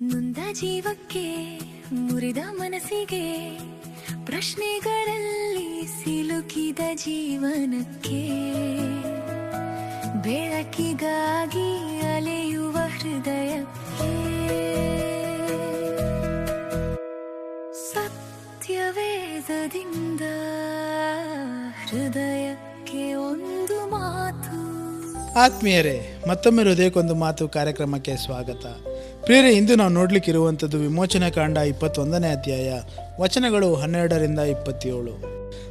ನೊಂದ ಜೀವಕ್ಕೆ ಮುರಿದ ಮನಸ್ಸಿಗೆ ಪ್ರಶ್ನೆಗಳಲ್ಲಿ ಸಿಲುಕಿದ ಜೀವನಕ್ಕೆ ಬೆಳಕಿಗಾಗಿ ಅಲೆಯುವ ಹೃದಯಕ್ಕೆ ಸತ್ಯವೇದದಿಂದ ಹೃದಯಕ್ಕೆ ಒಂದು ಮಾತು. ಆತ್ಮೀಯರೇ, ಮತ್ತೊಮ್ಮೆ ಹೃದಯಕ್ಕೊಂದು ಮಾತು ಕಾರ್ಯಕ್ರಮಕ್ಕೆ ಸ್ವಾಗತ. ಪ್ರಿಯರೇ, ಇಂದು ನಾವು ನೋಡ್ಲಿಕ್ಕಿರುವಂಥದ್ದು ವಿಮೋಚನಾ ಕಾಂಡ 21ನೇ ಅಧ್ಯಾಯ, ವಚನಗಳು 12ರಿಂದ 27.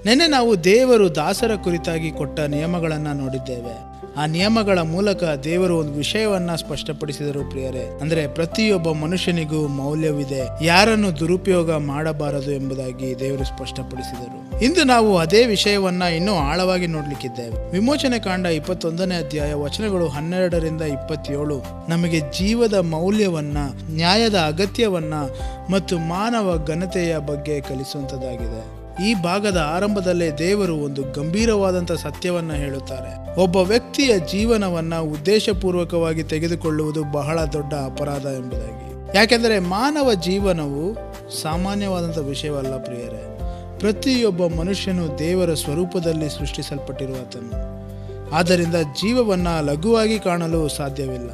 ನಿನ್ನೆ ನಾವು ದೇವರು ದಾಸರ ಕುರಿತಾಗಿ ಕೊಟ್ಟ ನಿಯಮಗಳನ್ನು ನೋಡಿದ್ದೇವೆ. ಆ ನಿಯಮಗಳ ಮೂಲಕ ದೇವರು ಒಂದು ವಿಷಯವನ್ನ ಸ್ಪಷ್ಟಪಡಿಸಿದರು. ಪ್ರಿಯರೇ, ಅಂದರೆ ಪ್ರತಿಯೊಬ್ಬ ಮನುಷ್ಯನಿಗೂ ಮೌಲ್ಯವಿದೆ, ಯಾರನ್ನು ದುರುಪಯೋಗ ಮಾಡಬಾರದು ಎಂಬುದಾಗಿ ದೇವರು ಸ್ಪಷ್ಟಪಡಿಸಿದರು. ಇಂದು ನಾವು ಅದೇ ವಿಷಯವನ್ನ ಇನ್ನೂ ಆಳವಾಗಿ ನೋಡ್ಲಿಕ್ಕಿದ್ದೇವೆ. ವಿಮೋಚನೆ ಕಾಂಡ 21ನೇ ಅಧ್ಯಾಯ ವಚನಗಳು 12ರಿಂದ 27 ನಮಗೆ ಜೀವದ ಮೌಲ್ಯವನ್ನ, ನ್ಯಾಯದ ಅಗತ್ಯವನ್ನ ಮತ್ತು ಮಾನವ ಘನತೆಯ ಬಗ್ಗೆ ಕಲಿಸುವಂತದ್ದಾಗಿದೆ. ಈ ಭಾಗದ ಆರಂಭದಲ್ಲೇ ದೇವರು ಒಂದು ಗಂಭೀರವಾದಂಥ ಸತ್ಯವನ್ನ ಹೇಳುತ್ತಾರೆ. ಒಬ್ಬ ವ್ಯಕ್ತಿಯ ಜೀವನವನ್ನ ಉದ್ದೇಶಪೂರ್ವಕವಾಗಿ ತೆಗೆದುಕೊಳ್ಳುವುದು ಬಹಳ ದೊಡ್ಡ ಅಪರಾಧ ಎಂಬುದಾಗಿ. ಯಾಕೆಂದರೆ ಮಾನವ ಜೀವನವು ಸಾಮಾನ್ಯವಾದಂಥ ವಿಷಯವಲ್ಲ. ಪ್ರಿಯರೇ, ಪ್ರತಿಯೊಬ್ಬ ಮನುಷ್ಯನು ದೇವರ ಸ್ವರೂಪದಲ್ಲಿ ಸೃಷ್ಟಿಸಲ್ಪಟ್ಟಿರುವಾತನು. ಆದ್ದರಿಂದ ಜೀವವನ್ನ ಲಘುವಾಗಿ ಕಾಣಲು ಸಾಧ್ಯವಿಲ್ಲ.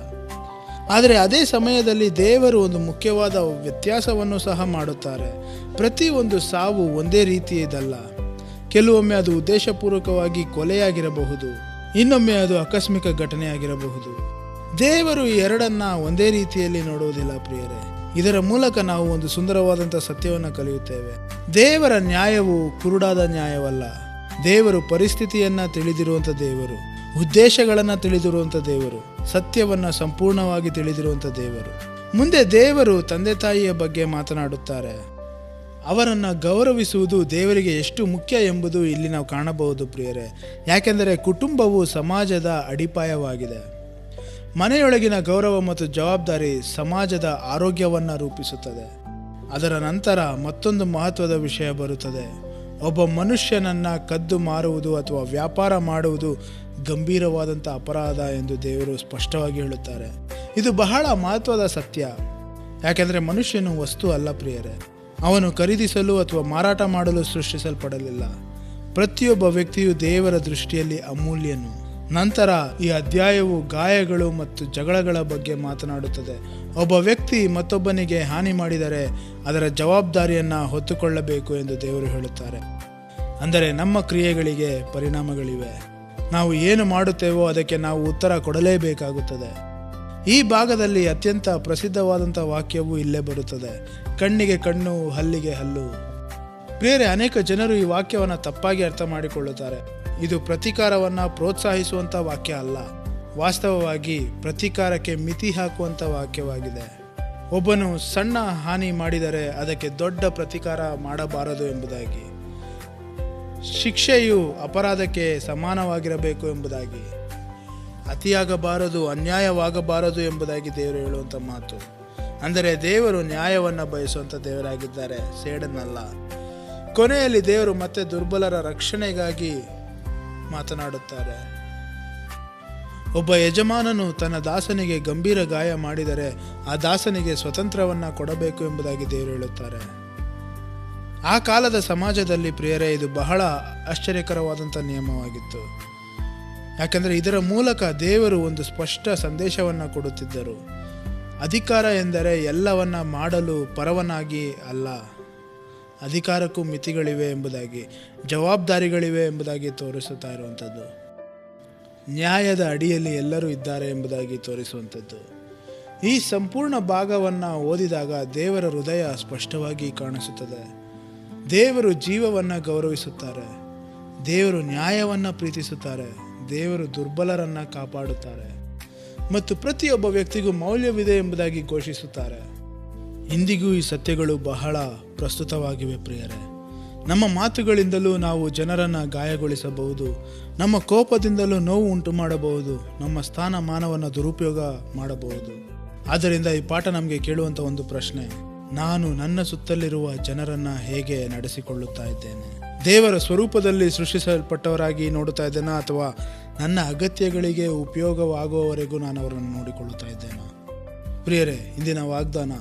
ಆದರೆ ಅದೇ ಸಮಯದಲ್ಲಿ ದೇವರು ಒಂದು ಮುಖ್ಯವಾದ ವ್ಯತ್ಯಾಸವನ್ನು ಸಹ ಮಾಡುತ್ತಾರೆ. ಪ್ರತಿಯೊಂದು ಸಾವು ಒಂದೇ ರೀತಿಯದಲ್ಲ. ಕೆಲವೊಮ್ಮೆ ಅದು ಉದ್ದೇಶಪೂರ್ವಕವಾಗಿ ಕೊಲೆಯಾಗಿರಬಹುದು, ಇನ್ನೊಮ್ಮೆ ಅದು ಆಕಸ್ಮಿಕ ಘಟನೆಯಾಗಿರಬಹುದು. ದೇವರು ಈ ಎರಡನ್ನ ಒಂದೇ ರೀತಿಯಲ್ಲಿ ನೋಡುವುದಿಲ್ಲ. ಪ್ರಿಯರೇ, ಇದರ ಮೂಲಕ ನಾವು ಒಂದು ಸುಂದರವಾದಂಥ ಸತ್ಯವನ್ನು ಕಲಿಯುತ್ತೇವೆ. ದೇವರ ನ್ಯಾಯವು ಕುರುಡಾದ ನ್ಯಾಯವಲ್ಲ. ದೇವರು ಪರಿಸ್ಥಿತಿಯನ್ನ ತಿಳಿದಿರುವಂಥ ದೇವರು, ಉದ್ದೇಶಗಳನ್ನು ತಿಳಿದಿರುವಂಥ ದೇವರು, ಸತ್ಯವನ್ನ ಸಂಪೂರ್ಣವಾಗಿ ತಿಳಿದಿರುವಂಥ ದೇವರು. ಮುಂದೆ ದೇವರು ತಂದೆ ತಾಯಿಯ ಬಗ್ಗೆ ಮಾತನಾಡುತ್ತಾರೆ. ಅವರನ್ನು ಗೌರವಿಸುವುದು ದೇವರಿಗೆ ಎಷ್ಟು ಮುಖ್ಯ ಎಂಬುದು ಇಲ್ಲಿ ನಾವು ಕಾಣಬಹುದು. ಪ್ರಿಯರೇ, ಯಾಕೆಂದರೆ ಕುಟುಂಬವು ಸಮಾಜದ ಅಡಿಪಾಯವಾಗಿದೆ. ಮನೆಯೊಳಗಿನ ಗೌರವ ಮತ್ತು ಜವಾಬ್ದಾರಿ ಸಮಾಜದ ಆರೋಗ್ಯವನ್ನು ರೂಪಿಸುತ್ತದೆ. ಅದರ ನಂತರ ಮತ್ತೊಂದು ಮಹತ್ವದ ವಿಷಯ ಬರುತ್ತದೆ. ಒಬ್ಬ ಮನುಷ್ಯನನ್ನ ಕದ್ದು ಮಾರುವುದು ಅಥವಾ ವ್ಯಾಪಾರ ಮಾಡುವುದು ಗಂಭೀರವಾದಂಥ ಅಪರಾಧ ಎಂದು ದೇವರು ಸ್ಪಷ್ಟವಾಗಿ ಹೇಳುತ್ತಾರೆ. ಇದು ಬಹಳ ಮಹತ್ವದ ಸತ್ಯ. ಯಾಕೆಂದರೆ ಮನುಷ್ಯನು ವಸ್ತು ಅಲ್ಲ. ಪ್ರಿಯರೇ, ಅವನು ಖರೀದಿಸಲು ಅಥವಾ ಮಾರಾಟ ಮಾಡಲು ಸೃಷ್ಟಿಸಲ್ಪಡಲಿಲ್ಲ. ಪ್ರತಿಯೊಬ್ಬ ವ್ಯಕ್ತಿಯು ದೇವರ ದೃಷ್ಟಿಯಲ್ಲಿ ಅಮೂಲ್ಯನು. ನಂತರ ಈ ಅಧ್ಯಾಯವು ಗಾಯಗಳು ಮತ್ತು ಜಗಳಗಳ ಬಗ್ಗೆ ಮಾತನಾಡುತ್ತದೆ. ಒಬ್ಬ ವ್ಯಕ್ತಿ ಮತ್ತೊಬ್ಬನಿಗೆ ಹಾನಿ ಮಾಡಿದರೆ ಅದರ ಜವಾಬ್ದಾರಿಯನ್ನು ಹೊತ್ತುಕೊಳ್ಳಬೇಕು ಎಂದು ದೇವರು ಹೇಳುತ್ತಾರೆ. ಅಂದರೆ ನಮ್ಮ ಕ್ರಿಯೆಗಳಿಗೆ ಪರಿಣಾಮಗಳಿವೆ. ನಾವು ಏನು ಮಾಡುತ್ತೇವೋ ಅದಕ್ಕೆ ನಾವು ಉತ್ತರ ಕೊಡಲೇಬೇಕಾಗುತ್ತದೆ. ಈ ಭಾಗದಲ್ಲಿ ಅತ್ಯಂತ ಪ್ರಸಿದ್ಧವಾದಂಥ ವಾಕ್ಯವು ಇಲ್ಲೇ ಬರುತ್ತದೆ: ಕಣ್ಣಿಗೆ ಕಣ್ಣು, ಹಲ್ಲಿಗೆ ಹಲ್ಲು. ಬೇರೆ ಅನೇಕ ಜನರು ಈ ವಾಕ್ಯವನ್ನು ತಪ್ಪಾಗಿ ಅರ್ಥ ಮಾಡಿಕೊಳ್ಳುತ್ತಾರೆ. ಇದು ಪ್ರತೀಕಾರವನ್ನು ಪ್ರೋತ್ಸಾಹಿಸುವಂಥ ವಾಕ್ಯ ಅಲ್ಲ. ವಾಸ್ತವವಾಗಿ ಪ್ರತೀಕಾರಕ್ಕೆ ಮಿತಿ ಹಾಕುವಂಥ ವಾಕ್ಯವಾಗಿದೆ. ಒಬ್ಬನು ಸಣ್ಣ ಹಾನಿ ಮಾಡಿದರೆ ಅದಕ್ಕೆ ದೊಡ್ಡ ಪ್ರತೀಕಾರ ಮಾಡಬಾರದು ಎಂಬುದಾಗಿ. ಶಿಕ್ಷೆಯು ಅಪರಾಧಕ್ಕೆ ಸಮಾನವಾಗಿರಬೇಕು ಎಂಬುದಾಗಿ. ಅತಿಯಾಗಬಾರದು, ಅನ್ಯಾಯವಾಗಬಾರದು ಎಂಬುದಾಗಿ ದೇವರು ಹೇಳುವಂಥ ಮಾತು. ಅಂದರೆ ದೇವರು ನ್ಯಾಯವನ್ನು ಬಯಸುವಂಥ ದೇವರಾಗಿದ್ದಾರೆ, ಸೇಡನ್ನಲ್ಲ. ಕೊನೆಯಲ್ಲಿ ದೇವರು ಮತ್ತೆ ದುರ್ಬಲರ ರಕ್ಷಣೆಗಾಗಿ ಮಾತನಾಡುತ್ತಾರೆ. ಒಬ್ಬ ಯಜಮಾನನು ತನ್ನ ದಾಸನಿಗೆ ಗಂಭೀರ ಗಾಯ ಮಾಡಿದರೆ ಆ ದಾಸನಿಗೆ ಸ್ವತಂತ್ರವನ್ನು ಕೊಡಬೇಕು ಎಂಬುದಾಗಿ ದೇವರು ಹೇಳುತ್ತಾರೆ. ಆ ಕಾಲದ ಸಮಾಜದಲ್ಲಿ ಪ್ರಿಯರೇ, ಇದು ಬಹಳ ಆಶ್ಚರ್ಯಕರವಾದಂಥ ನಿಯಮವಾಗಿತ್ತು. ಯಾಕಂದರೆ ಇದರ ಮೂಲಕ ದೇವರು ಒಂದು ಸ್ಪಷ್ಟ ಸಂದೇಶವನ್ನು ಕೊಡುತ್ತಿದ್ದರು. ಅಧಿಕಾರ ಎಂದರೆ ಎಲ್ಲವನ್ನ ಮಾಡಲು ಪರವನಾಗಿ ಅಲ್ಲ. ಅಧಿಕಾರಕ್ಕೂ ಮಿತಿಗಳಿವೆ ಎಂಬುದಾಗಿ, ಜವಾಬ್ದಾರಿಗಳಿವೆ ಎಂಬುದಾಗಿ ತೋರಿಸುತ್ತಾ ಇರುವಂಥದ್ದು. ನ್ಯಾಯದ ಅಡಿಯಲ್ಲಿ ಎಲ್ಲರೂ ಇದ್ದಾರೆ ಎಂಬುದಾಗಿ ತೋರಿಸುವಂಥದ್ದು. ಈ ಸಂಪೂರ್ಣ ಭಾಗವನ್ನು ಓದಿದಾಗ ದೇವರ ಹೃದಯ ಸ್ಪಷ್ಟವಾಗಿ ಕಾಣಿಸುತ್ತದೆ. ದೇವರು ಜೀವವನ್ನು ಗೌರವಿಸುತ್ತಾರೆ. ದೇವರು ನ್ಯಾಯವನ್ನು ಪ್ರೀತಿಸುತ್ತಾರೆ. ದೇವರು ದುರ್ಬಲರನ್ನು ಕಾಪಾಡುತ್ತಾರೆ ಮತ್ತು ಪ್ರತಿಯೊಬ್ಬ ವ್ಯಕ್ತಿಗೂ ಮೌಲ್ಯವಿದೆ ಎಂಬುದಾಗಿ ಘೋಷಿಸುತ್ತಾರೆ. ಇಂದಿಗೂ ಈ ಸತ್ಯಗಳು ಬಹಳ ಪ್ರಸ್ತುತವಾಗಿವೆ. ಪ್ರಿಯರೇ, ನಮ್ಮ ಮಾತುಗಳಿಂದಲೂ ನಾವು ಜನರನ್ನು ಗಾಯಗೊಳಿಸಬಹುದು. ನಮ್ಮ ಕೋಪದಿಂದಲೂ ನೋವು ಉಂಟು ಮಾಡಬಹುದು. ನಮ್ಮ ಸ್ಥಾನಮಾನವನ್ನು ದುರುಪಯೋಗ ಮಾಡಬಹುದು. ಆದ್ದರಿಂದ ಈ ಪಾಠ ನಮಗೆ ಕೇಳುವಂಥ ಒಂದು ಪ್ರಶ್ನೆ: ನಾನು ನನ್ನ ಸುತ್ತಲಿರುವ ಜನರನ್ನು ಹೇಗೆ ನಡೆಸಿಕೊಳ್ಳುತ್ತಾ ಇದ್ದೇನೆ? ದೇವರ ಸ್ವರೂಪದಲ್ಲಿ ಸೃಷ್ಟಿಸಲ್ಪಟ್ಟವರಾಗಿ ನೋಡುತ್ತಾ ಇದ್ದೇನಾ, ಅಥವಾ ನನ್ನ ಅಗತ್ಯಗಳಿಗೆ ಉಪಯೋಗವಾಗುವವರೆಗೂ ನಾನು ಅವರನ್ನು ನೋಡಿಕೊಳ್ಳುತ್ತಾ ಇದ್ದೇನಾ? ಪ್ರಿಯರೇ, ಇಂದಿನ ವಾಗ್ದಾನ: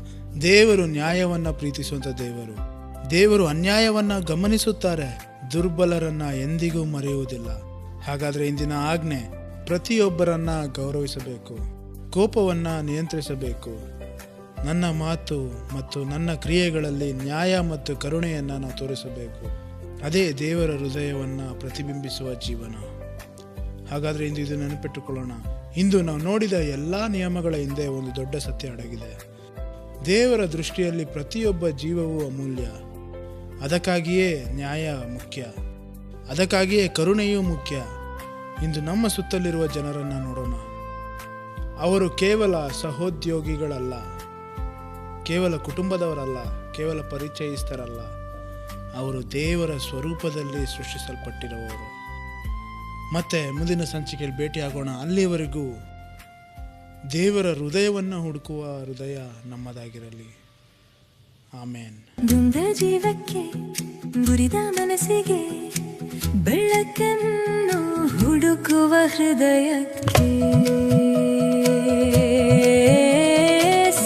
ದೇವರು ನ್ಯಾಯವನ್ನು ಪ್ರೀತಿಸುವಂಥ ದೇವರು. ದೇವರು ಅನ್ಯಾಯವನ್ನು ಗಮನಿಸುತ್ತಾರೆ, ದುರ್ಬಲರನ್ನ ಎಂದಿಗೂ ಮರೆಯುವುದಿಲ್ಲ. ಹಾಗಾದರೆ ಇಂದಿನ ಆಜ್ಞೆ, ಪ್ರತಿಯೊಬ್ಬರನ್ನ ಗೌರವಿಸಬೇಕು, ಕೋಪವನ್ನು ನಿಯಂತ್ರಿಸಬೇಕು. ನನ್ನ ಮಾತು ಮತ್ತು ನನ್ನ ಕ್ರಿಯೆಗಳಲ್ಲಿ ನ್ಯಾಯ ಮತ್ತು ಕರುಣೆಯನ್ನು ನಾವು ತೋರಿಸಬೇಕು. ಅದೇ ದೇವರ ಹೃದಯವನ್ನು ಪ್ರತಿಬಿಂಬಿಸುವ ಜೀವನ. ಹಾಗಾದರೆ ಇಂದು ಇದು ನೆನಪಿಟ್ಟುಕೊಳ್ಳೋಣ. ಇಂದು ನಾವು ನೋಡಿದ ಎಲ್ಲ ನಿಯಮಗಳ ಹಿಂದೆ ಒಂದು ದೊಡ್ಡ ಸತ್ಯ ಅಡಗಿದೆ. ದೇವರ ದೃಷ್ಟಿಯಲ್ಲಿ ಪ್ರತಿಯೊಬ್ಬ ಜೀವವೂ ಅಮೂಲ್ಯ. ಅದಕ್ಕಾಗಿಯೇ ನ್ಯಾಯ ಮುಖ್ಯ, ಅದಕ್ಕಾಗಿಯೇ ಕರುಣೆಯೂ ಮುಖ್ಯ. ಇಂದು ನಮ್ಮ ಸುತ್ತಲಿರುವ ಜನರನ್ನು ನೋಡೋಣ. ಅವರು ಕೇವಲ ಸಹೋದ್ಯೋಗಿಗಳಲ್ಲ, ಕೇವಲ ಕುಟುಂಬದವರಲ್ಲ, ಕೇವಲ ಪರಿಚಯಿಸ್ತರಲ್ಲ. ಅವರು ದೇವರ ಸ್ವರೂಪದಲ್ಲಿ ಸೃಷ್ಟಿಸಲ್ಪಟ್ಟಿರುವವರು. ಮತ್ತೆ ಮುಂದಿನ ಸಂಚಿಕೆಯಲ್ಲಿ ಭೇಟಿಯಾಗೋಣ. ಅಲ್ಲಿಯವರೆಗೂ ದೇವರ ಹೃದಯವನ್ನು ಹುಡುಕುವ ಹೃದಯ ನಮ್ಮದಾಗಿರಲಿ. ಆಮೇನ್. ದುಂದ ಜೀವಕ್ಕೆ, ಮುರಿದ ಮನಸ್ಸಿಗೆ, ಬೆಳಕನ್ನು ಹುಡುಕುವ ಹೃದಯಕ್ಕೆ,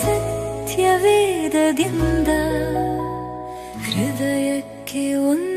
ಸತ್ಯವೇದದಿಂದ ಹೃದಯಕ್ಕೆ ಒಂದು